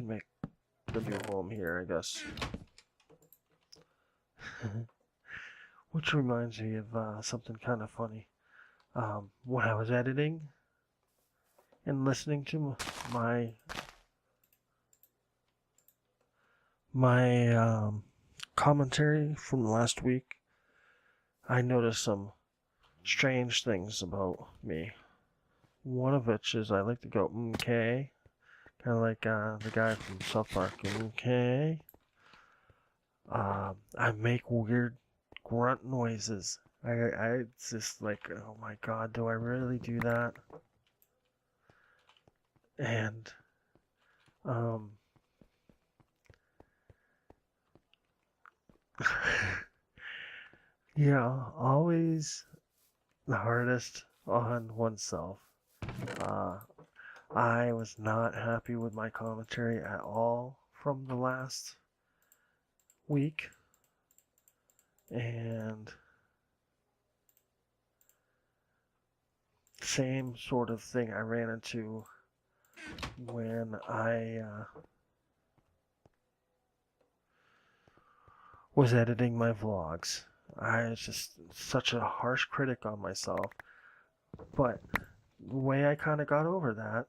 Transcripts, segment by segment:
should make the new home here, I guess. Which reminds me of something kind of funny. When I was editing and listening to my commentary from last week, I noticed some strange things about me. One of which is I like to go okay, kind of like the guy from South Park. Okay. I make weird grunt noises. I just like, oh my god, do I really do that? And yeah, always the hardest on oneself. I was not happy with my commentary at all from the last week, and same sort of thing I ran into when I was editing my vlogs. I was just such a harsh critic on myself, but the way I kind of got over that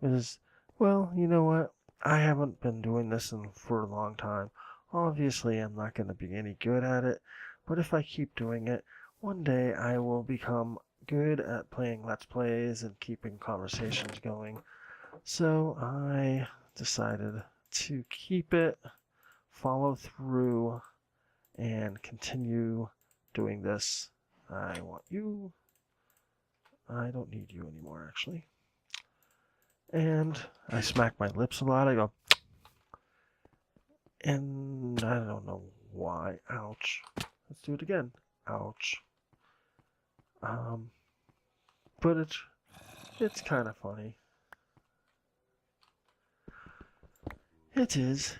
is, well, you know what? I haven't been doing this for a long time. Obviously, I'm not going to be any good at it, but if I keep doing it, one day I will become good at playing Let's Plays and keeping conversations going. So I decided to keep it, follow through, and continue doing this. I want you. I don't need you anymore, actually. And I smack my lips a lot. I go, and I don't know why. Ouch. Let's do it again. Ouch. But it's kind of funny. It is.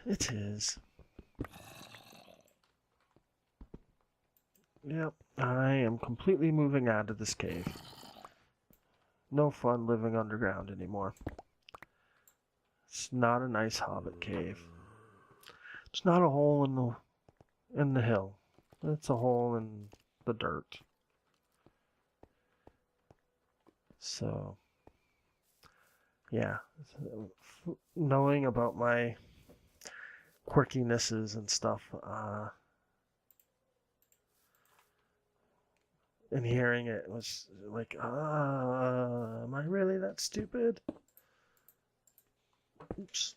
Yep, I am completely moving out of this cave. No fun living underground anymore. It's not a nice hobbit cave. It's not a hole in the hill. It's a hole in the dirt. So, yeah, knowing about my quirkinesses and stuff, and hearing it was like, am I really that stupid? Oops.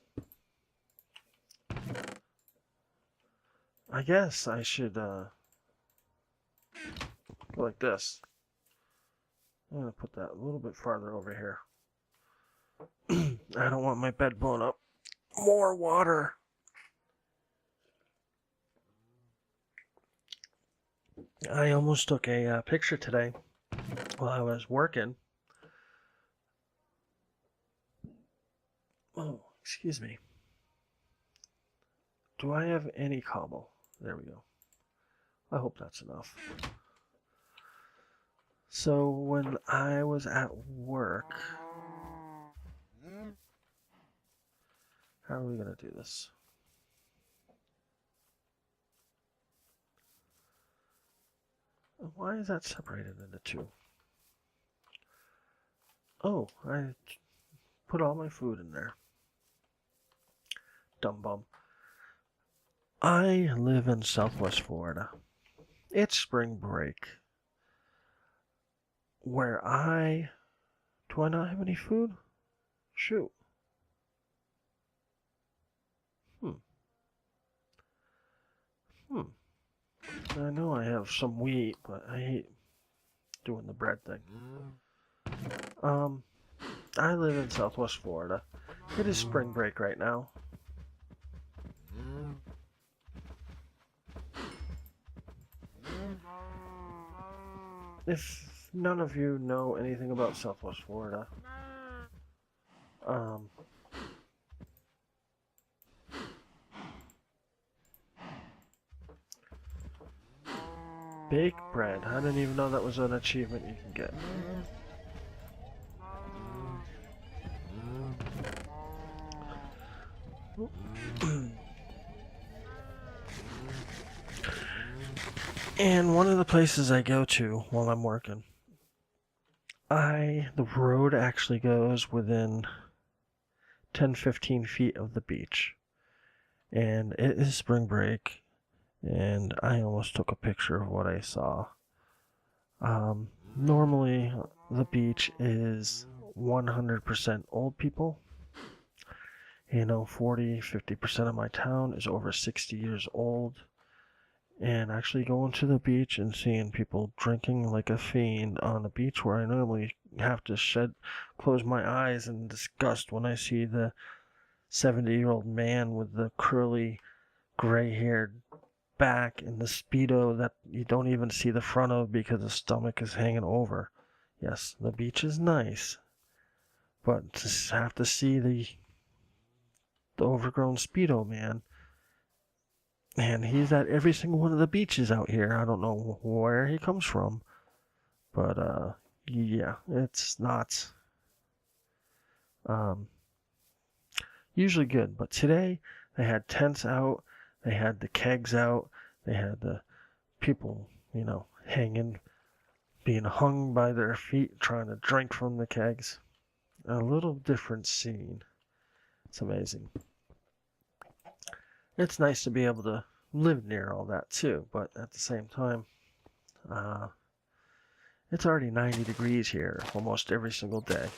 I guess I should go like this. I'm going to put that a little bit farther over here. I don't want my bed blown up. More water. I almost took a picture today while I was working. Oh, excuse me. Do I have any cobble? There we go. I hope that's enough. So when I was at work, how are we going to do this? Why is that separated into two? Oh, I put all my food in there. Dumb bum. I live in Southwest Florida. It's spring break. Do I not have any food? Shoot. I know I have some wheat, but I hate doing the bread thing. I live in Southwest Florida. It is spring break right now. If none of you know anything about Southwest Florida, bake bread. I didn't even know that was an achievement you can get. And one of the places I go to while I'm working, the road actually goes within 10-15 feet of the beach. And it is spring break, and I almost took a picture of what I saw. Normally, the beach is 100% old people. 40-50% of my town is over 60 years old. And actually going to the beach and seeing people drinking like a fiend on the beach where I normally have to close my eyes in disgust when I see the 70-year-old man with the curly, gray-haired back in the Speedo that you don't even see the front of because the stomach is hanging over. Yes, the beach is nice, but to have to see the overgrown Speedo man, and he's at every single one of the beaches out here. I don't know where he comes from, but yeah, it's not usually good. But today they had tents out, they had the kegs out, they had the people, hanging, being hung by their feet, trying to drink from the kegs. A little different scene. It's amazing. It's nice to be able to live near all that too, but at the same time, it's already 90 degrees here almost every single day.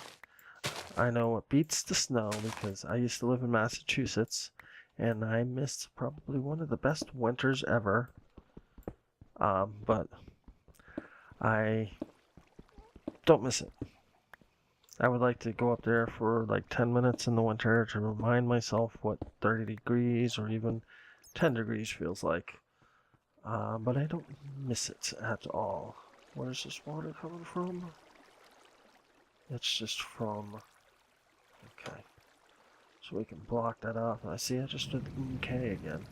I know it beats the snow because I used to live in Massachusetts and I missed probably one of the best winters ever. But I don't miss it. I would like to go up there for like 10 minutes in the winter to remind myself what 30 degrees or even 10 degrees feels like. But I don't miss it at all. Where's this water coming from? It's just from... Okay. So we can block that off. I see I just did UK again.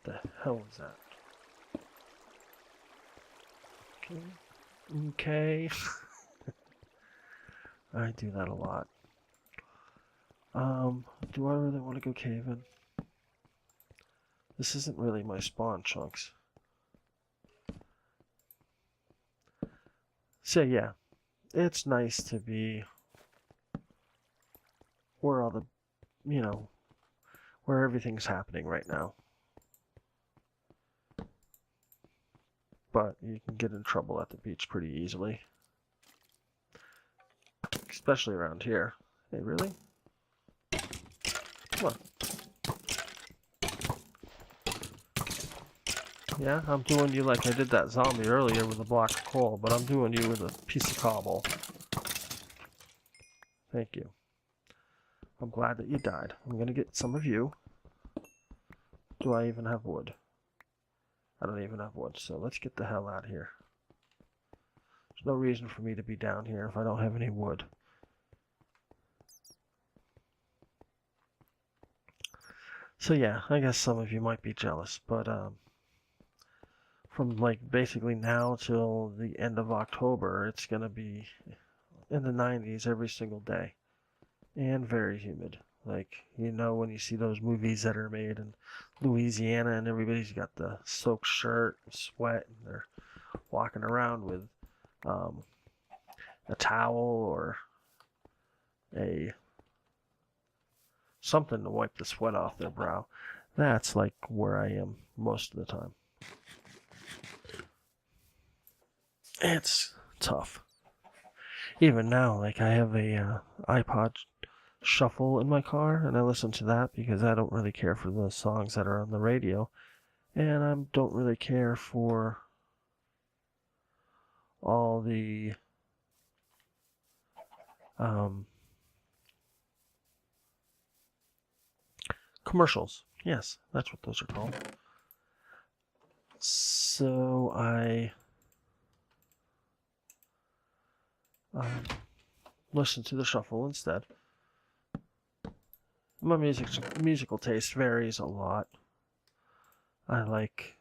The hell is that? Okay. I do that a lot. Do I really want to go caving? This isn't really my spawn chunks. So yeah, it's nice to be where all the, where everything's happening right now. But you can get in trouble at the beach pretty easily. Especially around here. Hey, really? Come on. Yeah, I'm doing you like I did that zombie earlier with a block of coal, but I'm doing you with a piece of cobble. Thank you. I'm glad that you died. I'm gonna get some of you. Do I even have wood? I don't even have wood, so let's get the hell out of here. There's no reason for me to be down here if I don't have any wood. So yeah, I guess some of you might be jealous, but from like basically now till the end of October, it's gonna be in the 90s every single day. And very humid. Like, when you see those movies that are made in Louisiana and everybody's got the soaked shirt and sweat and they're walking around with a towel or something to wipe the sweat off their brow. That's like where I am most of the time. It's tough. Even now, like I have a iPod shuffle in my car and I listen to that because I don't really care for the songs that are on the radio and I don't really care for all the commercials. Yes, that's what those are called. So I listen to the shuffle instead. My musical taste varies a lot. I like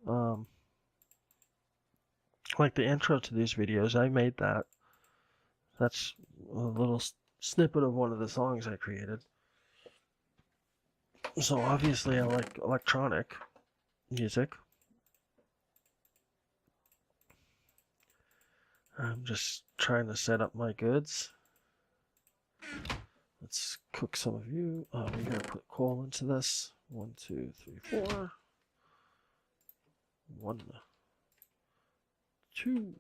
the intro to these videos. I made that. That's a little snippet of one of the songs I created. So obviously I like electronic music. I'm just trying to set up my goods. Let's cook some of you. Oh, we're gonna put coal into this. 1, 2, 3, 4. 1, 2.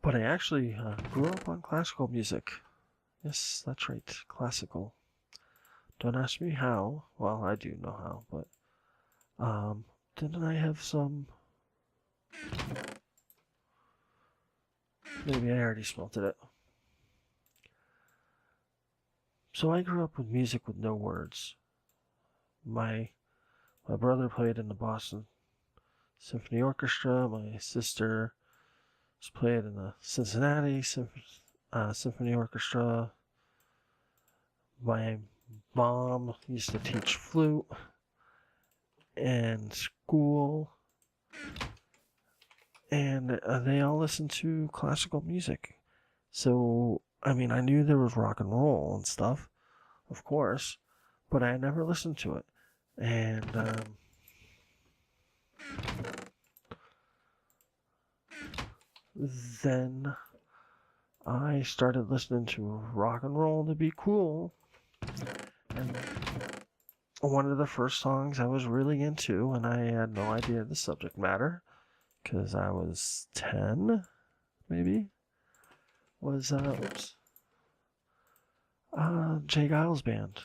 But I actually grew up on classical music. Yes, that's right, classical. Don't ask me how. Well, I do know how, but didn't I have some? Maybe I already smelted it. So I grew up with music with no words. My brother played in the Boston Symphony Orchestra. My sister played in the Cincinnati Symphony Orchestra. My mom used to teach flute in school, and they all listened to classical music. So, I mean, I knew there was rock and roll and stuff, of course, but I never listened to it. And then I started listening to rock and roll to be cool. And one of the first songs I was really into, and I had no idea the subject matter, because I was 10, maybe, was, Jay Giles Band,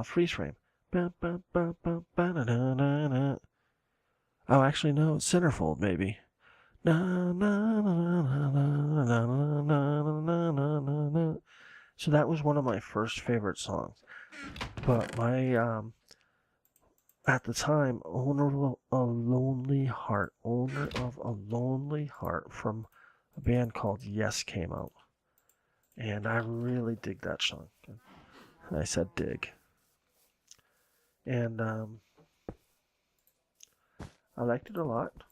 Freeze Frame. Oh, actually, no, Centerfold, maybe. So that was one of my first favorite songs. But my, at the time, owner of a lonely heart from a band called Yes came out. And I really dig that song. I said dig. And I liked it a lot.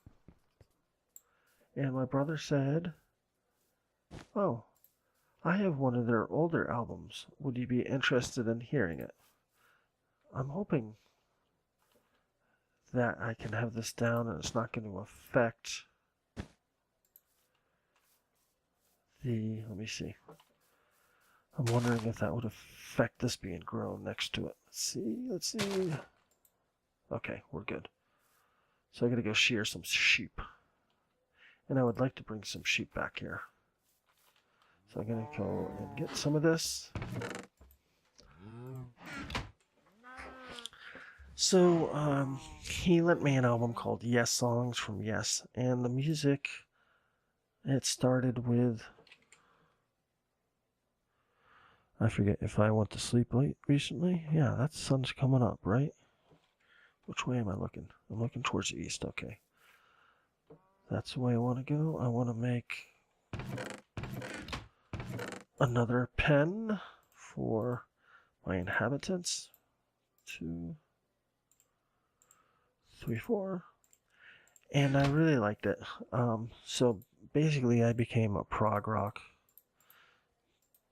And my brother said, "Oh, I have one of their older albums. Would you be interested in hearing it?" I'm hoping that I can have this down and it's not going to affect let me see. I'm wondering if that would affect this being grown next to it. Let's see. Okay, we're good. So I gotta go shear some sheep. And I would like to bring some sheep back here. So I'm gonna go and get some of this. So he lent me an album called Yes Songs from Yes, and the music, it started with, I forget if I went to sleep late recently. Yeah, that sun's coming up, right? Which way am I looking? I'm looking towards the east, okay. That's the way I want to go. I want to make another pen for my inhabitants. 2, 3, 4. And I really liked it. So basically I became a prog rock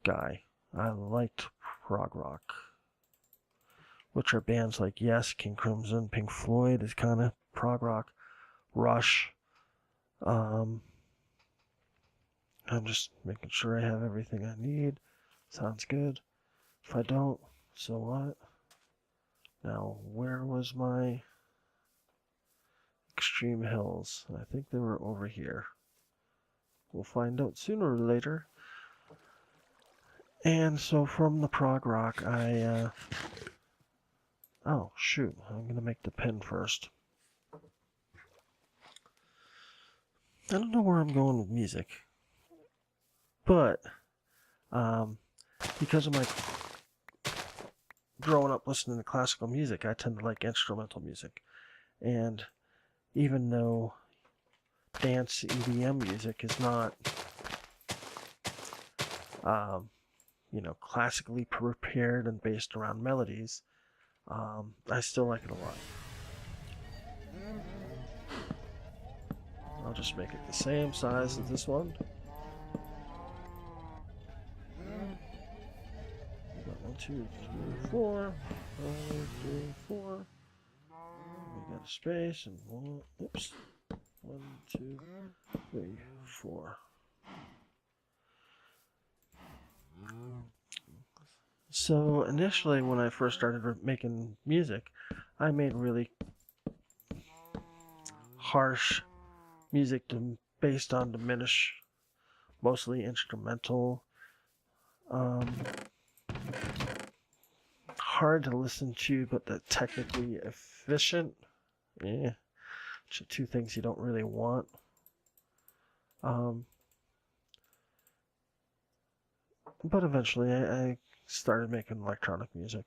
guy. I liked prog rock, which are bands like Yes, King Crimson, Pink Floyd is kind of prog rock, Rush. I'm just making sure I have everything I need. Sounds good. If I don't, so what? Now, where was my Extreme Hills? I think they were over here. We'll find out sooner or later. And so from the prog rock, oh, shoot. I'm going to make the pen first. I don't know where I'm going with music. But, because of my growing up listening to classical music, I tend to like instrumental music. And even though dance EDM music is not, classically prepared and based around melodies, I still like it a lot. I'll just make it the same size as this one. 2, 3, 4. 5, 3, 4. We got a space and one. Oops. 1, 2, 3, 4. So initially, when I first started making music, I made really harsh music based on diminish, mostly instrumental. Hard to listen to, but technically efficient. Yeah, two things you don't really want. But eventually I started making electronic music.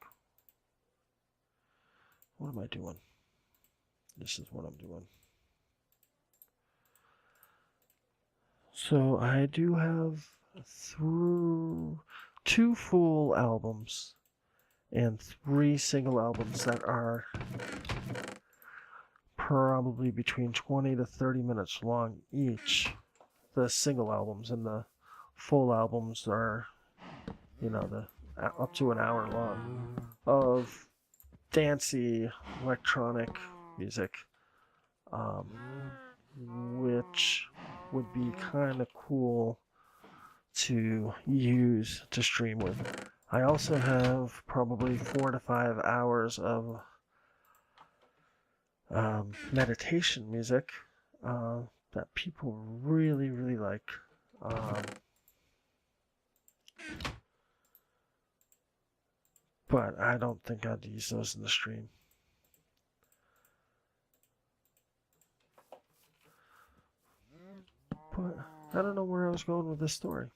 What am I doing? This is what I'm doing. So I do have two full albums and 3 single albums that are probably between 20 to 30 minutes long each. The single albums, and the full albums are, up to an hour long of dancey electronic music, which would be kind of cool to use to stream with. I also have probably 4 to 5 hours of meditation music that people really, really like. But I don't think I'd use those in the stream. But I don't know where I was going with this story.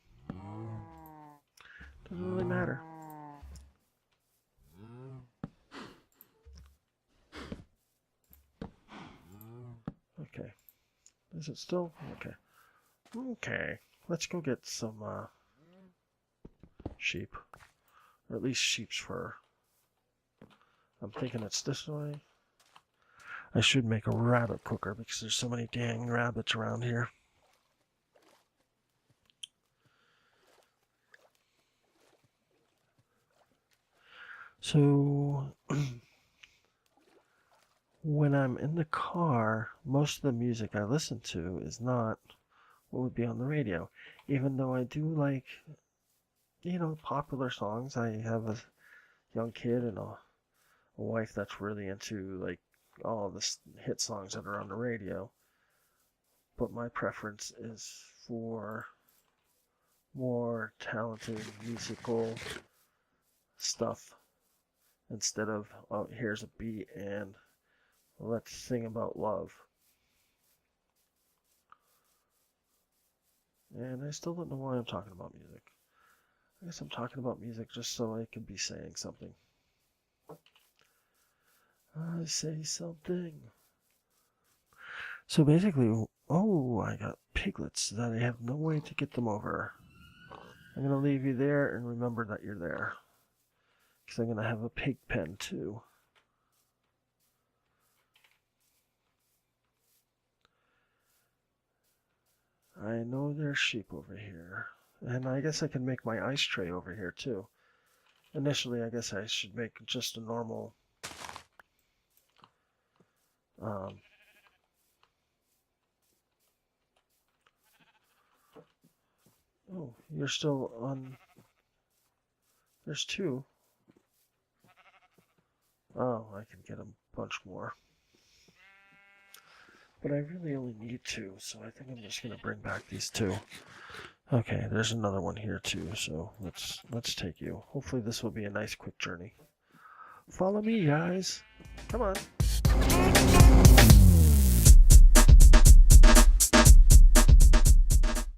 Doesn't really matter. Okay. Is it still? Okay. Okay. Let's go get some sheep. Or at least sheep's fur. I'm thinking it's this way. I should make a rabbit cooker because there's so many dang rabbits around here. So when I'm in the car, most of the music I listen to is not what would be on the radio. Even though I do like, popular songs. I have a young kid and a wife that's really into like all the hit songs that are on the radio. But my preference is for more talented musical stuff instead of, oh, here's a beat and let's sing about love. And I still don't know why I'm talking about music. I guess I'm talking about music just so I can be saying something. I say something. So basically, I got piglets that I have no way to get them over. I'm going to leave you there and remember that you're there. Because I'm going to have a pig pen too. I know there's sheep over here. And I guess I can make my ice tray over here too. Initially, I guess I should make just a normal oh, you're still on. There's 2. Oh, I can get a bunch more. But I really only need 2, so I think I'm just going to bring back these 2. Okay, there's another one here too, so let's take you. Hopefully this will be a nice quick journey. Follow me, guys. Come on.